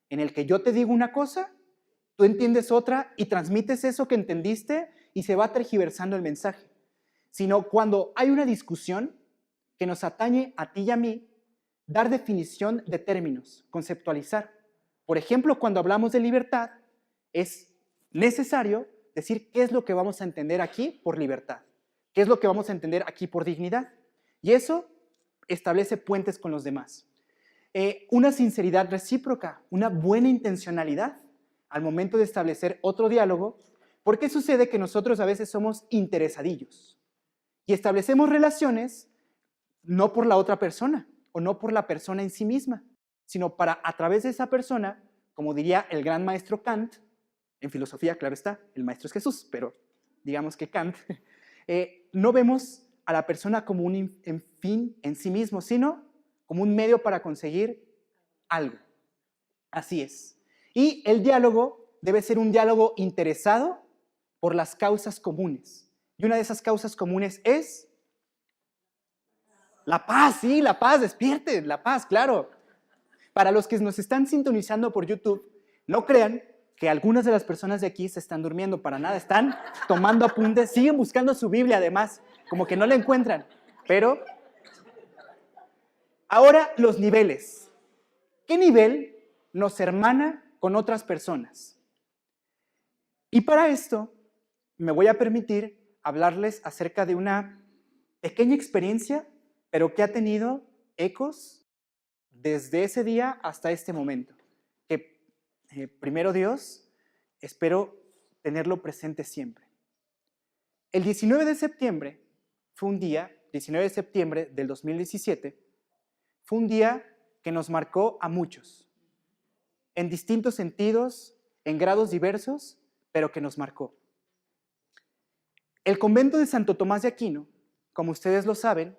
en el que yo te digo una cosa, tú entiendes otra y transmites eso que entendiste y se va tergiversando el mensaje, sino cuando hay una discusión que nos atañe a ti y a mí, dar definición de términos, conceptualizar. Por ejemplo, cuando hablamos de libertad, es necesario decir qué es lo que vamos a entender aquí por libertad, qué es lo que vamos a entender aquí por dignidad. Y eso establece puentes con los demás. Una sinceridad recíproca, una buena intencionalidad al momento de establecer otro diálogo. ¿Por qué sucede que nosotros a veces somos interesadillos y establecemos relaciones no por la otra persona o no por la persona en sí misma, sino para a través de esa persona, como diría el gran maestro Kant, en filosofía, claro está, el maestro es Jesús, pero digamos que Kant, no vemos a la persona como un fin en sí mismo, sino como un medio para conseguir algo. Así es. Y el diálogo debe ser un diálogo interesado por las causas comunes. Y una de esas causas comunes es la paz, sí, la paz, despierten, la paz, claro. Para los que nos están sintonizando por YouTube, no crean que algunas de las personas de aquí se están durmiendo, para nada, están tomando apuntes, siguen buscando su Biblia además, como que no la encuentran. Pero ahora los niveles. ¿Qué nivel nos hermana con otras personas? Y para esto me voy a permitir hablarles acerca de una pequeña experiencia, pero que ha tenido ecos desde ese día hasta este momento. Que primero Dios, espero tenerlo presente siempre. El 19 de septiembre fue un día, 19 de septiembre del 2017, fue un día que nos marcó a muchos, en distintos sentidos, en grados diversos, pero que nos marcó. El convento de Santo Tomás de Aquino, como ustedes lo saben,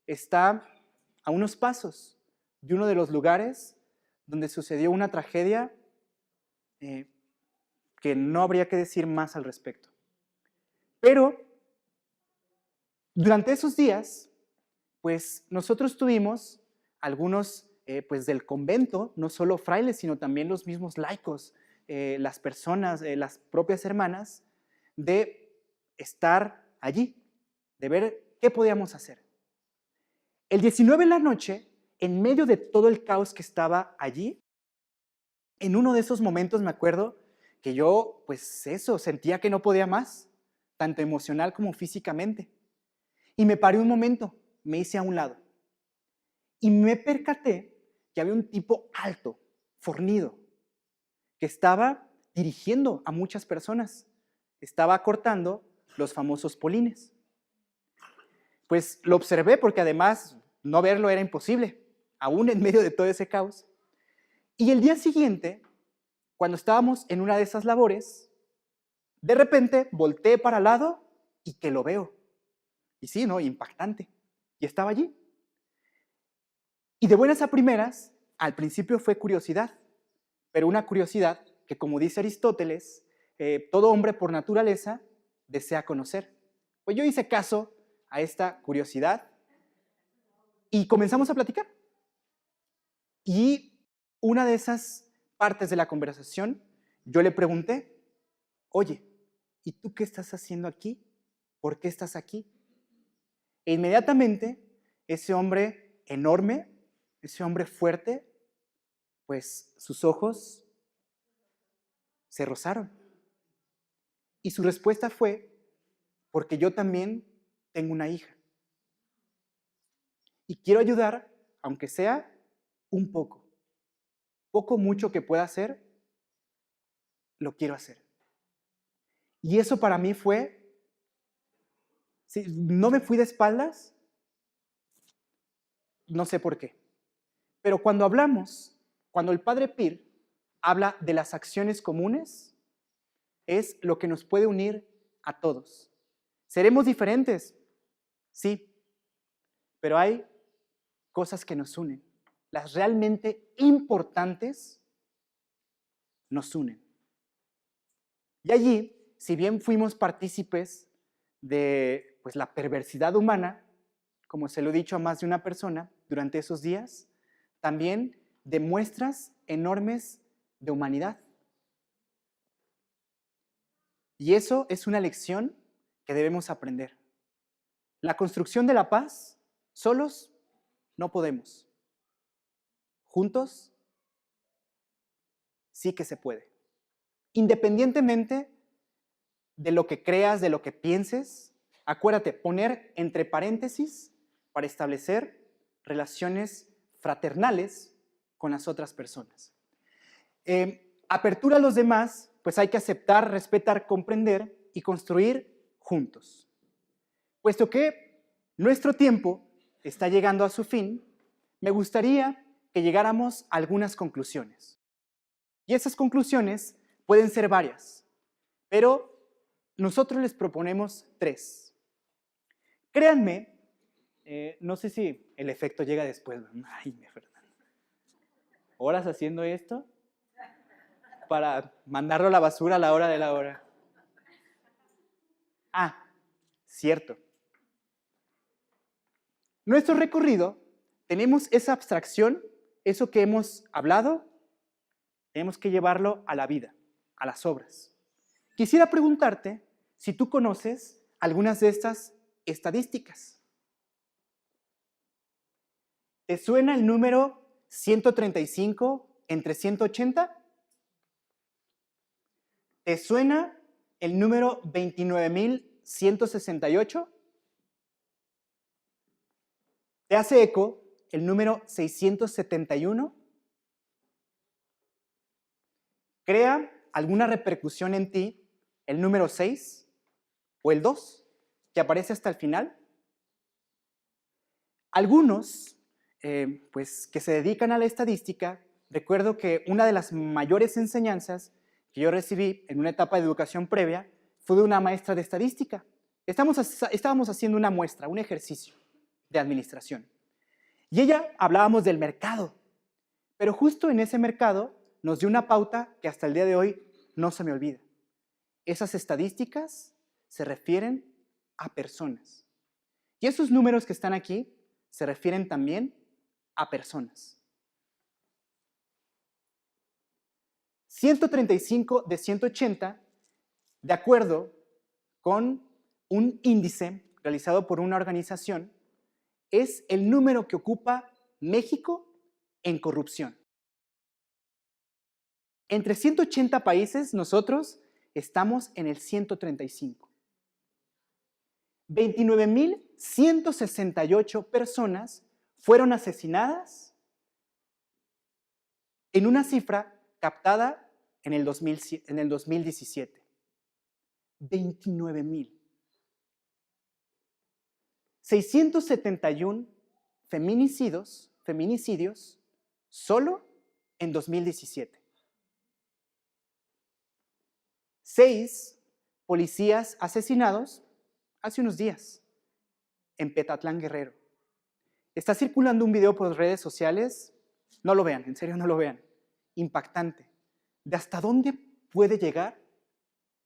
está a unos pasos de uno de los lugares donde sucedió una tragedia que no habría que decir más al respecto. Pero durante esos días, pues nosotros tuvimos algunos pues del convento, no solo frailes, sino también los mismos laicos, las personas, las propias hermanas, de estar allí, de ver qué podíamos hacer. El 19 en la noche, en medio de todo el caos que estaba allí, en uno de esos momentos me acuerdo que yo, pues eso, sentía que no podía más, tanto emocional como físicamente. Y me paré un momento, me hice a un lado. Y me percaté que había un tipo alto, fornido, que estaba dirigiendo a muchas personas. Estaba cortando los famosos polines. Pues lo observé porque además no verlo era imposible, aún en medio de todo ese caos. Y el día siguiente, cuando estábamos en una de esas labores, de repente volteé para al lado y que lo veo. Y sí, ¿no? Impactante. Y estaba allí. Y de buenas a primeras, al principio fue curiosidad, pero una curiosidad que, como dice Aristóteles, todo hombre por naturaleza desea conocer. Pues yo hice caso a esta curiosidad y comenzamos a platicar. Y una de esas partes de la conversación, yo le pregunté, oye, ¿y tú qué estás haciendo aquí? ¿Por qué estás aquí? E inmediatamente, ese hombre enorme, ese hombre fuerte, pues sus ojos se rozaron. Y su respuesta fue, porque yo también tengo una hija. Y quiero ayudar, aunque sea un poco. Poco, mucho que pueda hacer, lo quiero hacer. Y eso para mí fue, sí, no me fui de espaldas, no sé por qué. Pero cuando el padre Pir habla de las acciones comunes, es lo que nos puede unir a todos. Seremos diferentes, sí, pero hay cosas que nos unen. Las realmente importantes nos unen. Y allí, si bien fuimos partícipes de pues, la perversidad humana, como se lo he dicho a más de una persona durante esos días, también de muestras enormes de humanidad. Y eso es una lección que debemos aprender. La construcción de la paz, solos no podemos. Juntos, sí que se puede. Independientemente de lo que creas, de lo que pienses, acuérdate, poner entre paréntesis para establecer relaciones fraternales con las otras personas. Apertura a los demás, pues hay que aceptar, respetar, comprender y construir juntos. Puesto que nuestro tiempo está llegando a su fin, me gustaría que llegáramos a algunas conclusiones. Y esas conclusiones pueden ser varias, pero nosotros les proponemos 3. Créanme, no sé si el efecto llega después. Ay, Fernando. ¿Horas haciendo esto? Para mandarlo a la basura a la hora de la hora. Ah, cierto. Nuestro recorrido, tenemos esa abstracción, eso que hemos hablado, tenemos que llevarlo a la vida, a las obras. Quisiera preguntarte si tú conoces algunas de estas estadísticas. ¿Te suena el número 135 entre 180? ¿Te suena el número 29.168? ¿Te hace eco el número 671? ¿Crea alguna repercusión en ti el número 6 o el 2 que aparece hasta el final? Algunos, pues, que se dedican a la estadística, recuerdo que una de las mayores enseñanzas que yo recibí en una etapa de educación previa fue de una maestra de estadística. Estábamos haciendo una muestra, un ejercicio de administración. Y hablábamos del mercado, pero justo en ese mercado nos dio una pauta que hasta el día de hoy no se me olvida. Esas estadísticas se refieren a personas. Y esos números que están aquí se refieren también a personas. 135 de 180, de acuerdo con un índice realizado por una organización, es el número que ocupa México en corrupción. Entre 180 países, nosotros estamos en el 135. 29,168 personas fueron asesinadas en una cifra captada en el 2017. 29,000. 671 feminicidios solo en 2017. 6 policías asesinados hace unos días en Petatlán, Guerrero. Está circulando un video por redes sociales. No lo vean, en serio no lo vean. Impactante. De hasta dónde puede llegar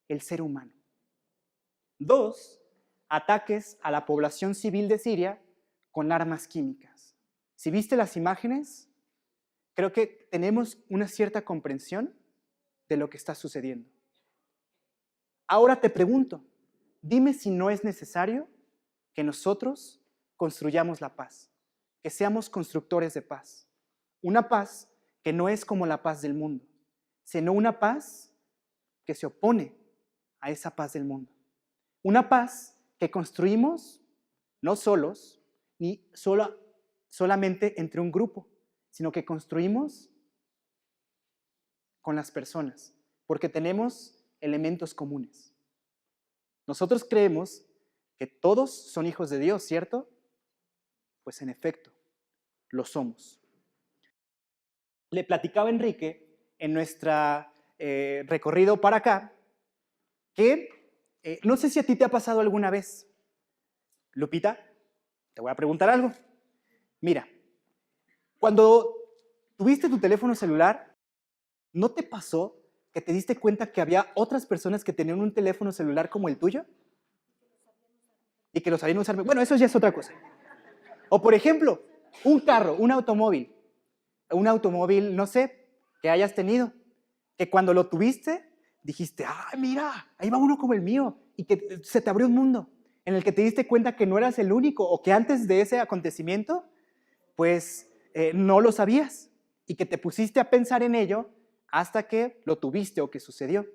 el ser humano. 2 ataques a la población civil de Siria con armas químicas. Si viste las imágenes, creo que tenemos una cierta comprensión de lo que está sucediendo. Ahora te pregunto, dime si no es necesario que nosotros construyamos la paz, que seamos constructores de paz. Una paz que no es como la paz del mundo, sino una paz que se opone a esa paz del mundo. Una paz que construimos no solos, ni solamente entre un grupo, sino que construimos con las personas, porque tenemos elementos comunes. Nosotros creemos que todos son hijos de Dios, ¿cierto? Pues en efecto, lo somos. Le platicaba a Enrique en nuestro recorrido para acá que no sé si a ti te ha pasado alguna vez. Lupita, te voy a preguntar algo. Mira, cuando tuviste tu teléfono celular, ¿no te pasó que te diste cuenta que había otras personas que tenían un teléfono celular como el tuyo? Y que lo sabían usar. Bueno, eso ya es otra cosa. O por ejemplo, un carro, un automóvil, no sé, que hayas tenido, que cuando lo tuviste, dijiste, ¡ah, mira! Ahí va uno como el mío. Y que se te abrió un mundo en el que te diste cuenta que no eras el único o que antes de ese acontecimiento, pues no lo sabías y que te pusiste a pensar en ello hasta que lo tuviste o que sucedió.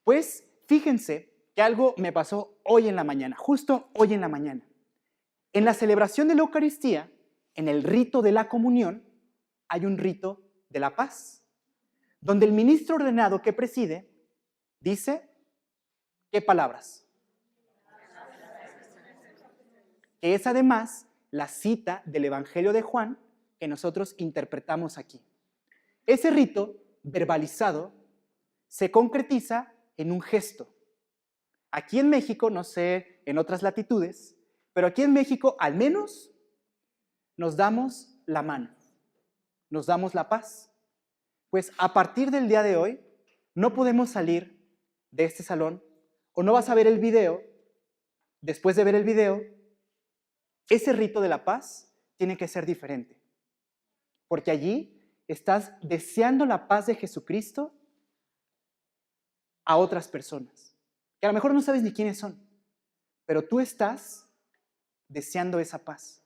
Pues fíjense que algo me pasó hoy en la mañana, justo hoy en la mañana. En la celebración de la Eucaristía, en el rito de la comunión, hay un rito de la paz, donde el ministro ordenado que preside dice, ¿qué palabras? Que es además la cita del Evangelio de Juan que nosotros interpretamos aquí. Ese rito verbalizado se concretiza en un gesto. Aquí en México, no sé en otras latitudes, pero aquí en México al menos nos damos la mano, nos damos la paz. Pues a partir del día de hoy no podemos salir de este salón o no vas a ver el video. Después de ver el video, ese rito de la paz tiene que ser diferente, porque allí estás deseando la paz de Jesucristo a otras personas, que a lo mejor no sabes ni quiénes son, pero tú estás deseando esa paz.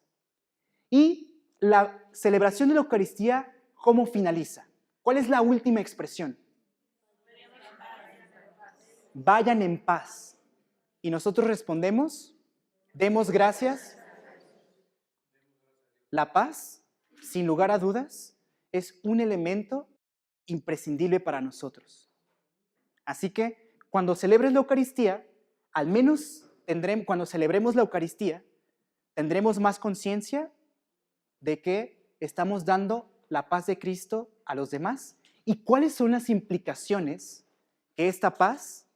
Y la celebración de la Eucaristía, ¿cómo finaliza? ¿Cuál es la última expresión? Vayan en paz. Y nosotros respondemos, demos gracias. La paz, sin lugar a dudas, es un elemento imprescindible para nosotros. Así que cuando celebres la Eucaristía, al menos cuando celebremos la Eucaristía, tendremos más conciencia de que estamos dando la paz de Cristo a los demás y cuáles son las implicaciones que esta paz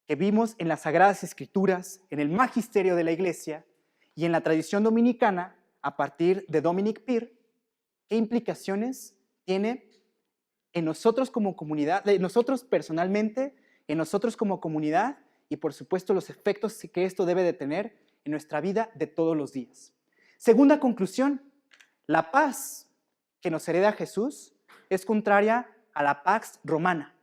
que vimos en las Sagradas Escrituras, en el magisterio de la Iglesia y en la tradición dominicana a partir de Dominic Peer, qué implicaciones tiene en nosotros como comunidad, en nosotros personalmente, en nosotros como comunidad y por supuesto los efectos que esto debe de tener en nuestra vida de todos los días. Segunda conclusión, la paz que nos hereda Jesús es contraria a la Pax Romana.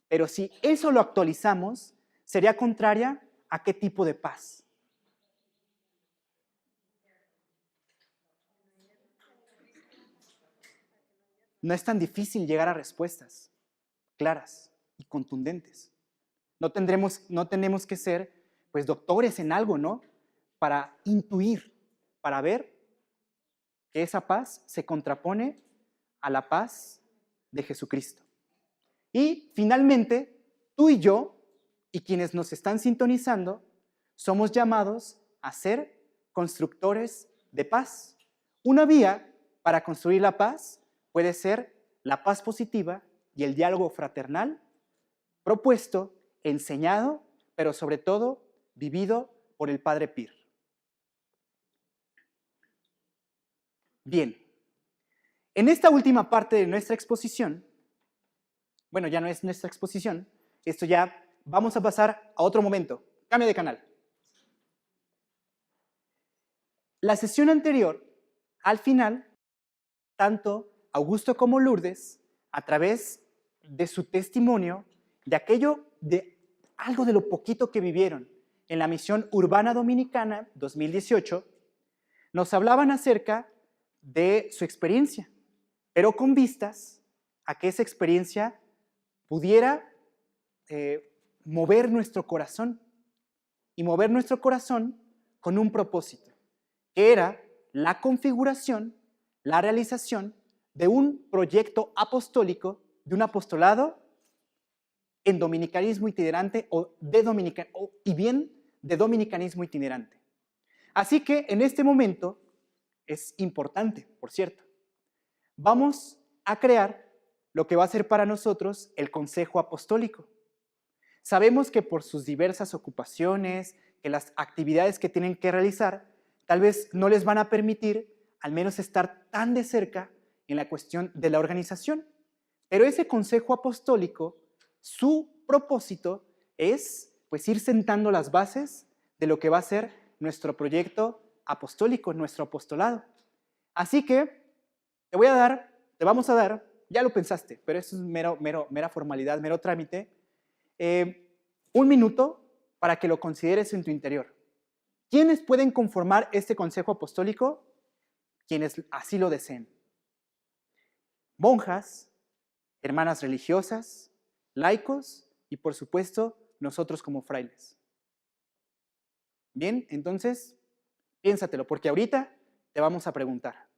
Pero si eso lo actualizamos, sería contraria a qué tipo de paz. no es tan difícil llegar a respuestas claras y contundentes. No tenemos que ser, pues, doctores en algo, ¿no? Para intuir, para ver que esa paz se contrapone a la paz de Jesucristo. Y finalmente, tú y yo, y quienes nos están sintonizando, somos llamados a ser constructores de paz. Una vía para construir la paz puede ser la paz positiva y el diálogo fraternal propuesto, enseñado, pero sobre todo vivido por el Padre Pír. Bien, en esta última parte de nuestra exposición, bueno, ya no es nuestra exposición, esto ya vamos a pasar a otro momento. Cambio de canal. La sesión anterior, al final, tanto Augusto como Lourdes, a través de su testimonio, de algo de lo poquito que vivieron en la Misión Urbana Dominicana 2018, nos hablaban acerca de su experiencia, pero con vistas a que esa experiencia pudiera mover nuestro corazón, y mover nuestro corazón con un propósito, que era la configuración, la realización de un proyecto apostólico, de un apostolado en dominicanismo itinerante de dominicanismo itinerante. Así que en este momento es importante, por cierto, vamos a crear lo que va a ser para nosotros el Consejo Apostólico. Sabemos que por sus diversas ocupaciones, que las actividades que tienen que realizar, tal vez no les van a permitir al menos estar tan de cerca en la cuestión de la organización. Pero ese Consejo Apostólico, su propósito es, pues, ir sentando las bases de lo que va a ser nuestro proyecto apostólico, nuestro apostolado. Así que te vamos a dar, ya lo pensaste, pero eso es mera formalidad, mero trámite, un minuto para que lo consideres en tu interior. ¿Quiénes pueden conformar este Consejo Apostólico? Quienes así lo deseen. Monjas, hermanas religiosas, laicos y, por supuesto, nosotros como frailes. Bien, entonces, piénsatelo, porque ahorita te vamos a preguntar.